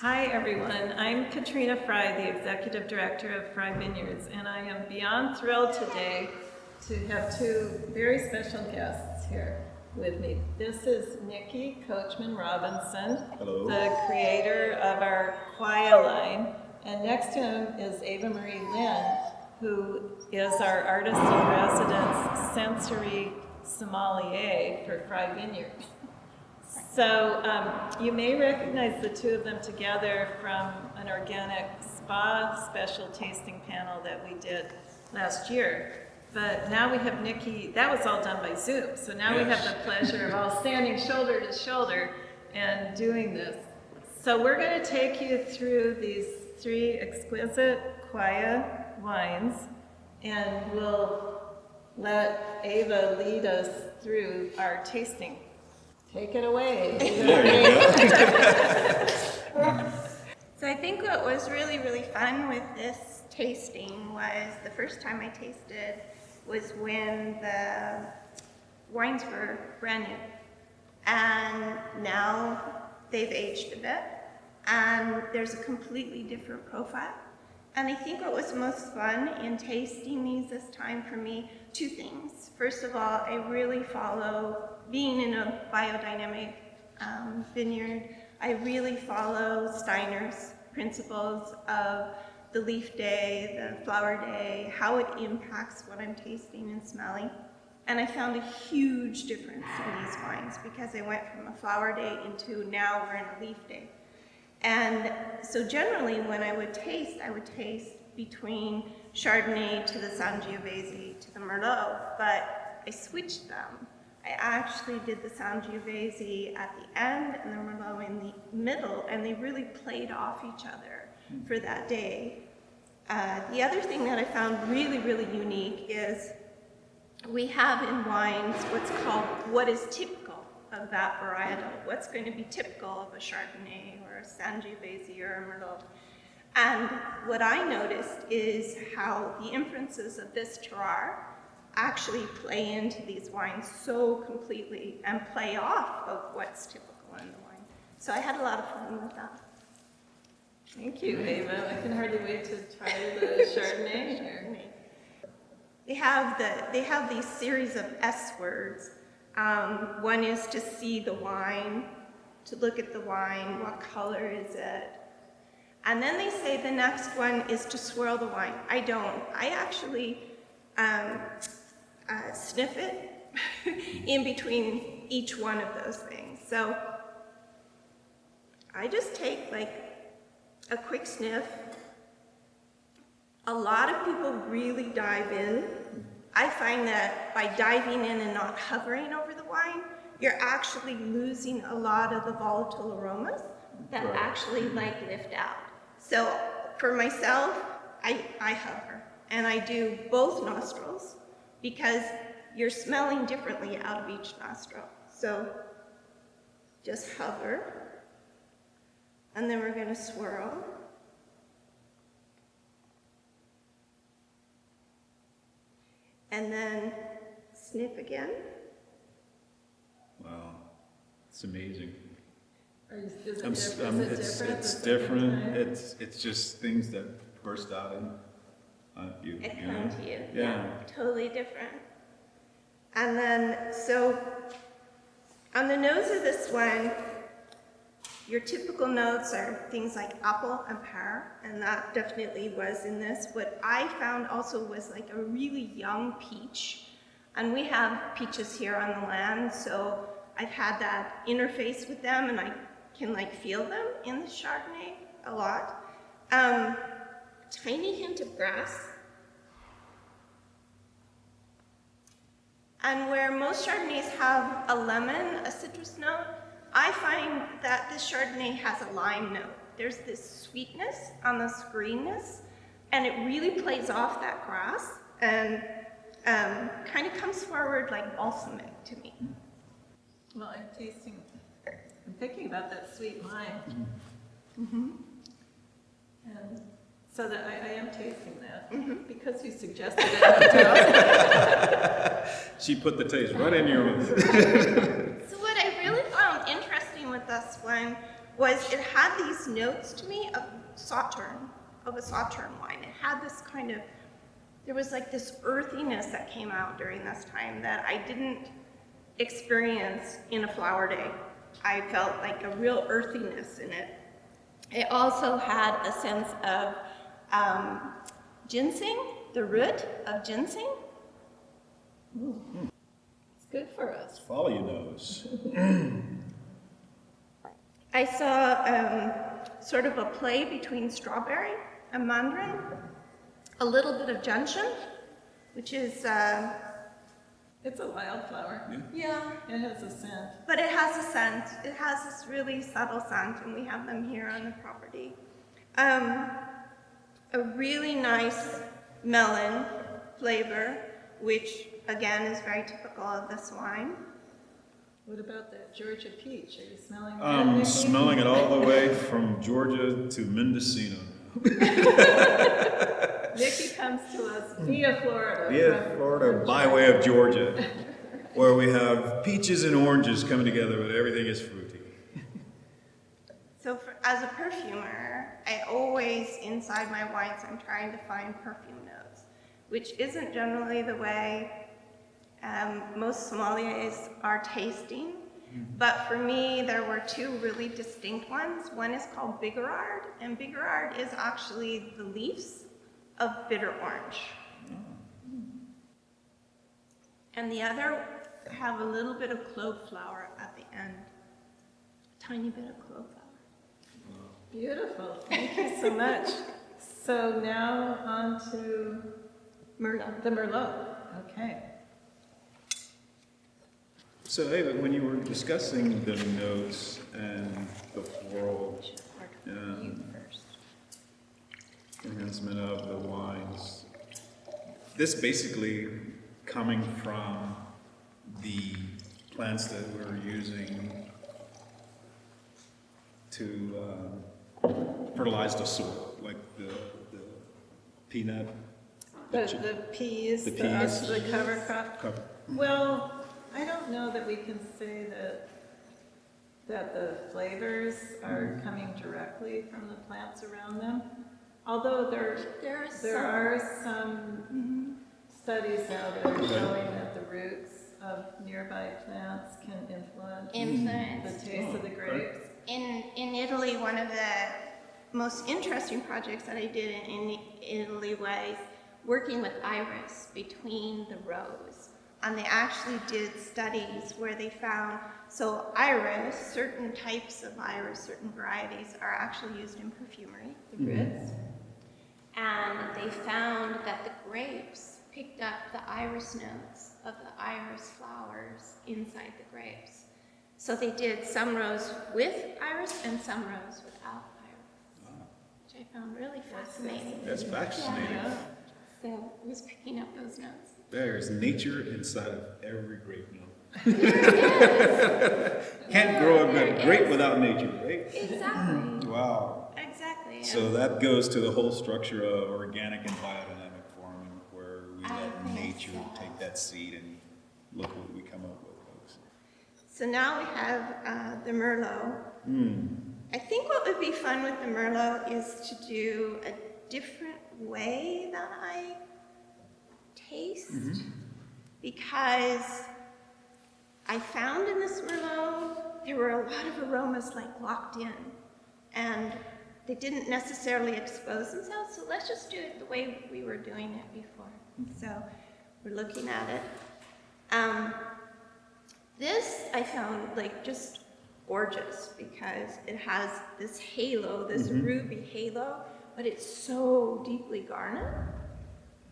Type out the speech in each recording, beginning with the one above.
Hi everyone, I'm Katrina Fry, the Executive Director of Fry Vineyards, and I am beyond thrilled today to have two very special guests here with me. This is Nikki Coachman Robinson, Hello. the creator of our Kwaya line, and next to him is Ava Marie Lynn, who is our Artist in Residence Sensory Sommelier for Fry Vineyards. So you may recognize the two of them together from an organic spa special tasting panel that we did last year. But now we have Nikki, that was all done by Zoom. So now we have the pleasure of all standing shoulder to shoulder and doing this. So we're going to take you through these three exquisite Kwaya wines, and we'll let Ava lead us through our tasting. Take it away. So I think what was really, really fun with this tasting was the first time I tasted was when the wines were brand new. And now they've aged a bit and there's a completely different profile. And I think what was most fun in tasting these this time for me, two things. First of all, I really follow, being in a biodynamic vineyard, I really follow Steiner's principles of the leaf day, the flower day, how it impacts what I'm tasting and smelling. And I found a huge difference in these wines because I went from a flower day into now we're in a leaf day. And so generally when I would taste between Chardonnay to the Sangiovese to the Merlot, but I switched them. I actually did the Sangiovese at the end and the Merlot in the middle, and they really played off each other for that day. The other thing that I found really, really unique is we have in wines what's called what is typical of that varietal, what's going to be typical of a Chardonnay or a Sangiovese or a Merlot. And what I noticed is how the influences of this terroir actually play into these wines so completely and play off of what's typical in the wine. So I had a lot of fun with that. Thank you, Ava. I can hardly wait to try the Chardonnay here. They have these series of S words. One is to see the wine, to look at the wine, what color is it? And then they say the next one is to swirl the wine. I don't. I actually sniff it in between each one of those things. So I just take like a quick sniff. A lot of people really dive in. I find that by diving in and not hovering over the wine, you're actually losing a lot of the volatile aromas that actually like lift out. So for myself, I hover, and I do both nostrils because you're smelling differently out of each nostril. So just hover, and then we're going to swirl. And then sniff again. Wow, it's amazing. Is it different? It's different. It's just things that burst out in you. It come to you. Yeah. Totally different. And then, so on the nose of this one, your typical notes are things like apple and pear, and that definitely was in this. What I found also was like a really young peach, and we have peaches here on the land, so I've had that interface with them, and I can like feel them in the Chardonnay a lot. Tiny hint of grass. And where most Chardonnays have a lemon, a citrus note, I find that this Chardonnay has a lime note. There's this sweetness on this greenness, and it really plays off that grass and kind of comes forward like balsamic to me. Well, I'm thinking about that sweet lime. Mm-hmm. And so that I am tasting that because you suggested it. She put the taste right in your mouth. So what I really found interesting with this one was it had these notes to me of a Sautern wine. It had this kind of, there was like this earthiness that came out during this time that I didn't experience in a flower day. I felt like a real earthiness in it. It also had a sense of ginseng, the root of ginseng. It's good for us. Follow your nose. I saw sort of a play between strawberry and mandarin, a little bit of gentian, which is, It's a wildflower. yeah, It has a scent. but it has a scent. It has this really subtle scent, and we have them here on the property. A really nice melon flavor, which again is very typical of this wine. What about that Georgia peach? Are you smelling that? I'm Nikki? smelling it all the way from Georgia to Mendocino. Nikki comes to us via Florida. Via from- Florida, from by way of Georgia, where we have peaches and oranges coming together, but everything is fruity. So as a perfumer, I always, inside my wines, I'm trying to find perfume notes, which isn't generally the way most sommeliers are tasting. But for me, there were two really distinct ones. One is called Bigarade, and Bigarade is actually the leaves of bitter orange. And the other have a little bit of clove flower at the end, a tiny bit of clove flower. Beautiful. Thank you so much. So now on to Merlot. the Merlot. Okay. So, Ava, when you were discussing the notes and the floral enhancement of the wines, this basically coming from the plants that we're using to fertilize the soil, like the peanut, The peas, The the peas. the cover crop. cover. Well, I don't know that we can say that the flavors are coming directly from the plants around them. Although there are some studies now that are showing that the roots of nearby plants can influence the taste of the grapes. In Italy, one of the most interesting projects that I did in Italy was working with iris between the rows. And they actually did studies where they found, so iris, certain types of iris, certain varieties are actually used in perfumery, the roots. And they found that the grapes picked up the iris notes of the iris flowers inside the grapes. So they did some rows with iris and some rows without iris, which I found really fascinating. That's fascinating. Yeah. So I was picking up those notes. There's nature inside of every grape note. There Can't grow a good grape without nature, right? is. Exactly. Wow. Exactly. So that goes to the whole structure of organic and biodynamic farming, where we I let think nature so. take that seed and look what we come up with, folks. So now we have the Merlot. I think what would be fun with the Merlot is to do a different way that I taste, because I found in this Merlot there were a lot of aromas like locked in, and they didn't necessarily expose themselves. So let's just do it the way we were doing it before. So we're looking at it. This I found like just gorgeous because it has this halo, this ruby halo, but it's so deeply garnet.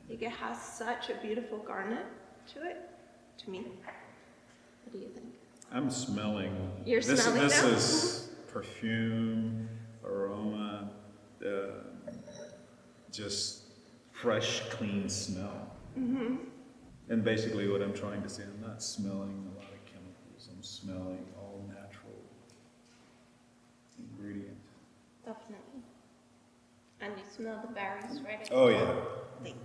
Like it has such a beautiful garnet to it, to me. What do you think? I'm smelling. You're smelling This now? is perfume, aroma, just fresh, clean smell. And basically what I'm trying to say, I'm not smelling a lot of chemicals. I'm smelling all natural ingredient. Definitely. And you smell the berries right at the Oh, top. yeah. Like,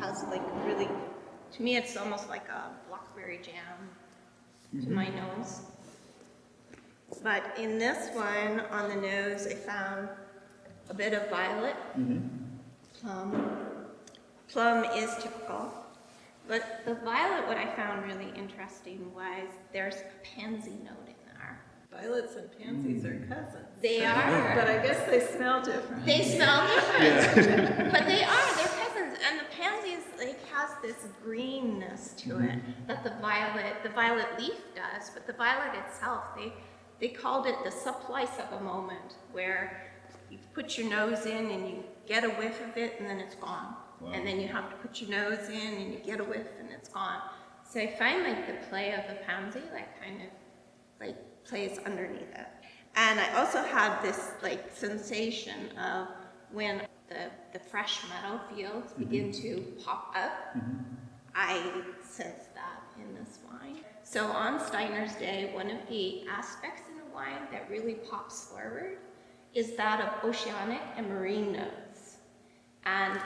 has like really, to me it's almost like a blackberry jam to my nose. But in this one, on the nose, I found a bit of violet, plum. Plum is typical. But the violet, what I found really interesting was there's a pansy note in there. Violets and pansies are cousins. They are. But I guess they smell different. They smell different. But they're cousins. And the pansies, like, has this greenness to it that the violet leaf does. But the violet itself, they called it the supplice of a moment, where you put your nose in and you get a whiff of it and then it's gone. Wow. And then you have to put your nose in and you get a whiff and it's gone. So I find like the play of the pansy like kind of like plays underneath it. And I also have this like sensation of when the fresh meadow fields begin to pop up. I sense that in this wine. So on Steiner's Day, one of the aspects in a wine that really pops forward is that of oceanic and marine notes. And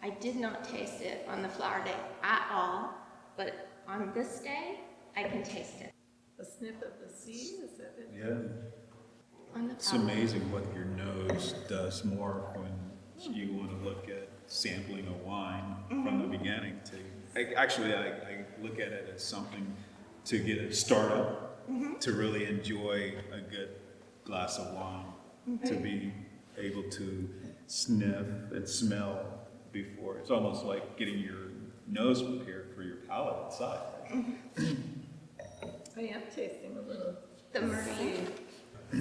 I did not taste it on the flower day at all, but on this day, I can taste it. A sniff of the sea, is that it? Yeah. On the It's palate. amazing what your nose does more when you want to look at sampling a wine from the beginning to. I look at it as something to get a start up, to really enjoy a good glass of wine, to be able to sniff and smell before. It's almost like getting your nose prepared for your palate inside. I am tasting a little. The marine.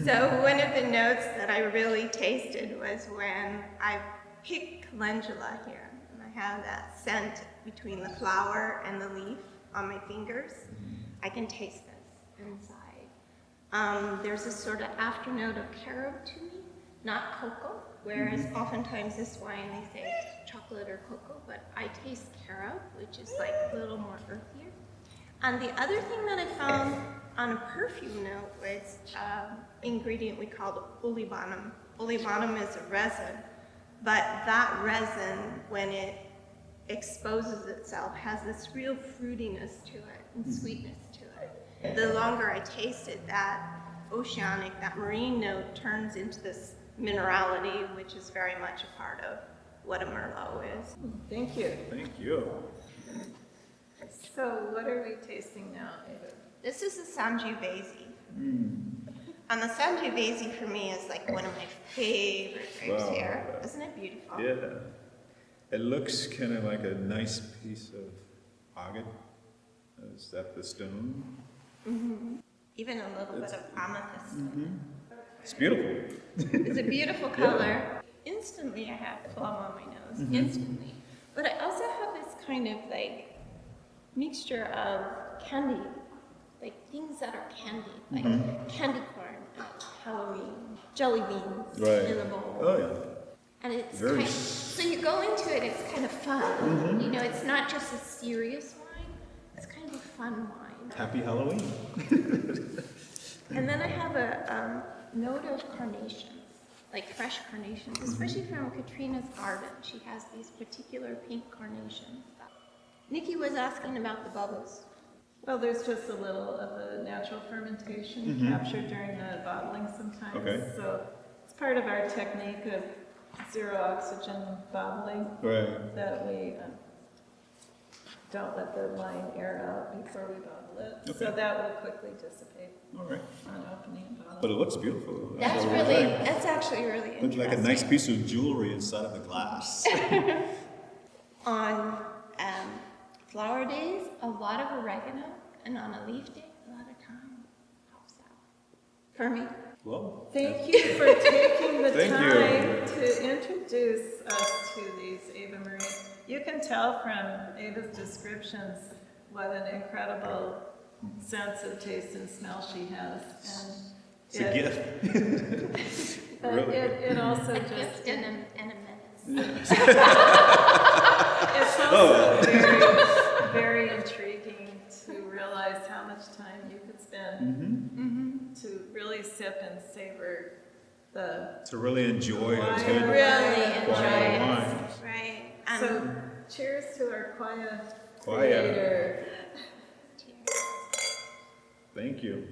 So one of the notes that I really tasted was when I picked calendula here. And I have that scent between the flower and the leaf on my fingers. I can taste this inside. There's a sort of afternote of carob to me, not cocoa, whereas oftentimes this wine they say chocolate or cocoa, but I taste carob, which is like a little more earthier. And the other thing that I found on a perfume note was ingredient we called olibanum. Olibanum is a resin, but that resin, when it exposes itself, has this real fruitiness to it and sweetness to it. The longer I taste it, that oceanic, that marine note turns into this minerality, which is very much a part of what a Merlot is. Thank you. Thank you. So what are we tasting now, Ava? This is the Sangiovese. And the Sangiovese for me is like one of my favorite grapes Wow. here. Isn't it beautiful? Yeah. It looks kind of like a nice piece of agate. Is that the stone? Even a little bit of amethyst. It's beautiful. It's a beautiful color. Instantly I have plum on my nose, instantly. But I also have this kind of like mixture of candy, like things that are candy, like candy corn at Halloween, jelly beans Right. in a bowl. Oh, yeah. And it's Very kind so you go into it, it's kind of fun. You know, it's not just a serious wine, it's kind of a fun wine. Happy Halloween. And then I have a note of carnations, like fresh carnations, especially from Katrina's garden. She has these particular pink carnations. Nikki was asking about the bubbles. Well, there's just a little of a natural fermentation captured during the bottling sometimes. Okay. So it's part of our technique of zero oxygen bottling Right. that we don't let the wine air out before we bottle it. So Okay. that will quickly dissipate All right. on opening a bottle. But it looks beautiful. That's actually really Looks interesting. like a nice piece of jewelry inside of the glass. On flower days, a lot of oregano, and on a leaf day, a lot of thyme pops out. For me. Well, Thank you for taking the Thank you. time to introduce us to these, Ava Marie. You can tell from Ava's descriptions what an incredible sense of taste and smell she has. And it's a gift. But Really. it also A just, gift and a menace. it's also very, very intriguing to realize how much time you could spend to really sip and savor the. To really enjoy a Wine. good Really enjoy Kwaya it. wine. Right. So, cheers to our Kwaya Kwaya. creator. Cheers. Thank you.